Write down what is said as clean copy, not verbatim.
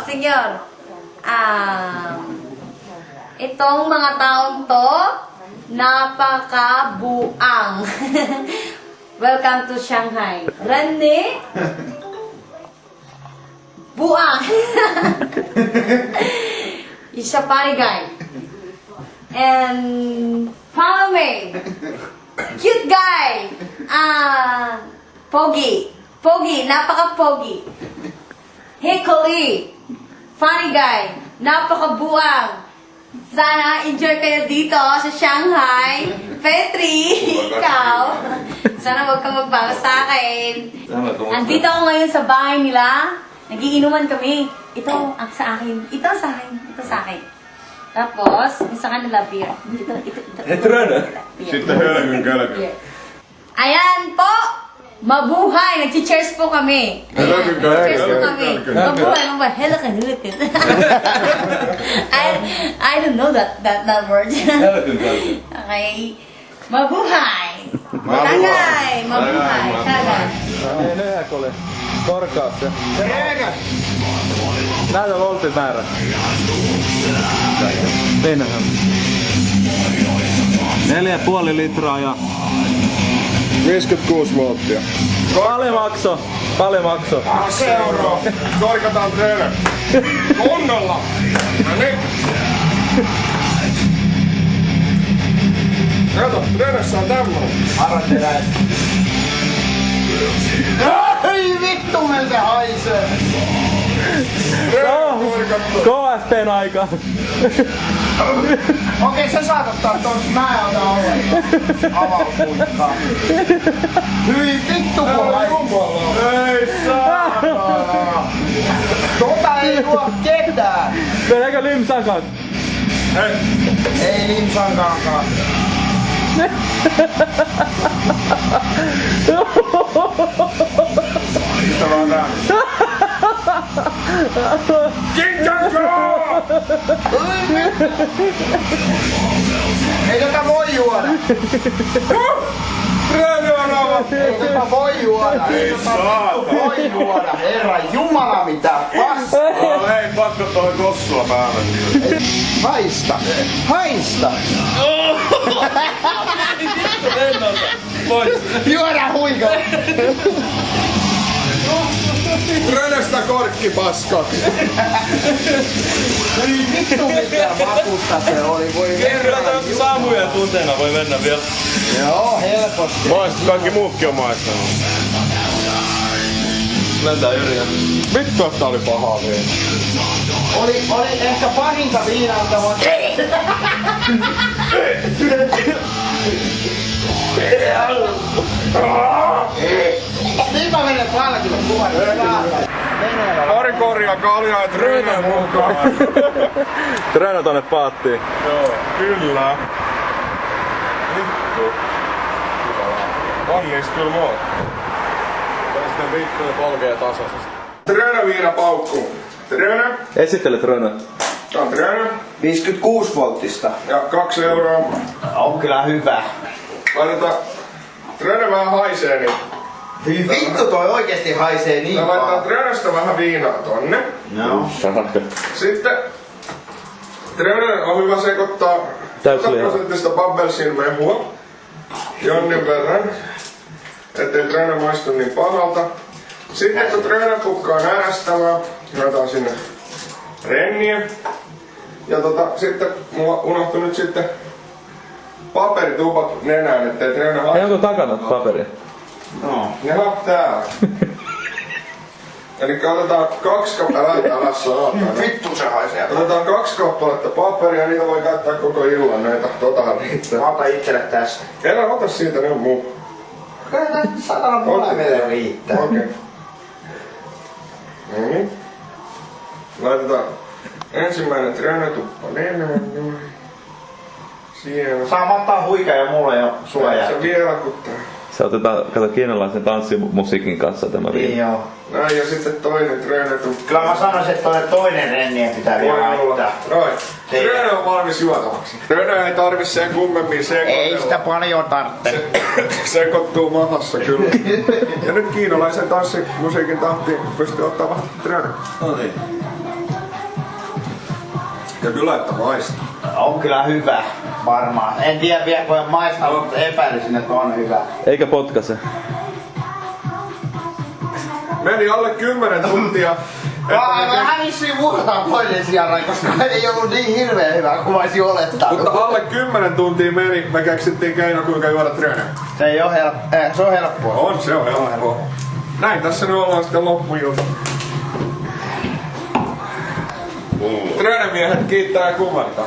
senyor. Itong mga taong to, napakabuang. Welcome to Shanghai. Rene, buang. He's a funny guy. And follow me. Cute guy. Pogi, napaka-pogi. Hickory, funny guy, napaka-buang. Sana enjoy kayo dito sa Shanghai. Petri, ikaw. Sana huwag kang magbago sa akin. Andito ako ngayon sa bahay nila. Nagiinuman kami. Ito ang sa akin. Ito sa akin. Tapos, yung sa kanila beer. Ito. Sitten hölkyn kölkyn. Ayan po! Mabuhay! Nag-cheers po kami. Cheers po kami. Mabuhay. Helakan. I don't know that word. Okay. Mabuhay! Tagay! Mabuhay! Tagay! Ei ole. Korkaa se. Näytä voltin määrä. Siinähän. 4,5 litraa ja 56 volttia. paljon makso. 2 euroa. Korkataan treenä. Kunnolla. No nyt. Kato, treenässä on tämmönen. Arvattelee. Ei vittu, meiltä haisee! KSP:n aika. Okei, sä saat ottaa tos, mä en ota ollenkaan. Avauspuikkaa. Hyi vittu, kun Ei saa. Tota ei juo ketään. Mennäänkö limsankaan? Ei limsankaankaan. Mistä vaan tää? Ei tätä voi juoda. Treeni on avattu. Ei tätä voi juoda. Ei saa. Voi juoda. Herra Jumala, mitä paskaa. Ei pakko toi kossua päälle. Haista. Juoda huikalla. Treenestä korkki paskat. Ei vittu mitään makusta se oli. Voi Kyllä tässä saamuja tunteena voi mennä vielä. Joo, helposti. Maistat kaikki muutkin on maistanut. Lentää Jyriä. Vittu, että oli pahaa vielä. Oli ehkä pahinta viinalta, mutta... Niin mä menen palkille kuvan. Pari korjaa kaljaa ja treenaa mukaan. Treena tonne paattiin. Joo, kyllä. Vittu. On niistä kyllä moo. Tästä vittuja polkee tasaisesti. Treenä viina paukku. Treenä. Esittele Treena. Tää on treenä. 56 volttista. Ja 2 euroa. On kyllä hyvä. Laitetaan. Treenä vähän haisee niin. Hyi vittu, toi oikeesti haisee niin Laitetaan pahaa. treenästä vähän viinaa tonne. No. Sitten treenä on hyvä sekoittaa Täyslihaa. 100% Babbelsin mehua jonnin verran, ettei treenä maistu niin pahalta. Sitten kun treenä pukkaa närästämään, laitetaan sinne renniä. Ja sitten mulla unohtui nyt sitten paperitupat nenään, ettei treenä Ei haista. onko takana paperia? No. Ne on täällä. Elikkä otetaan 2 kappaletta, älä saatana. Vittu se haisee. Otetaan 2 kappaletta paperia, niitä voi käyttää koko illan näitä. Totahan riittää. Mä otan itselle tästä. Älä ota siitä, ne on muu. Kyllä tää satana molemmille riittää. Okei. Noniin. Laitetaan ensimmäinen treenatuppa nenään. Siellä. Saa mä ottaa huikaa ja mulle ja sulla jää. Se vielä kun tää. Se otetaan, kato, kiinalaisen tanssimusiikin kanssa tämä Niin video. joo. Näin ja sitten toinen treenattu. Kyllä mä sanoisin, että toi toinen renni pitää vielä Voi olla. laittaa. Noin. Ei. Röne on valmis juotavaksi. Röne ei tarvi sen kummemmin sekoitella. Ei sitä paljon tarvitse. Sekoittuu mahassa kyllä. Ja nyt kiinalaisen tanssimusiikin tahtiin pystyy ottaa vähän treenaa. No niin. Ja kyllä että maistaa. On kyllä hyvä, varmaan. En tiedä vielä kun en maistanut, mutta epäilisin, että on hyvä. Eikä potkase. Meni alle 10 tuntia. Mä hävissin vuorotaan toinen sijarai, koska ei ollut niin hirveän hyvä kuin mä olisin olettanut. Mutta alle 10 tuntia meni, me keksittiin keino kuinka juoda treenaa. Se ei oo se on helppoa. On, se on helppoa. Näin tässä nyt ollaan sitten loppuilta. Treenamiehet kiittää ja kumartaa.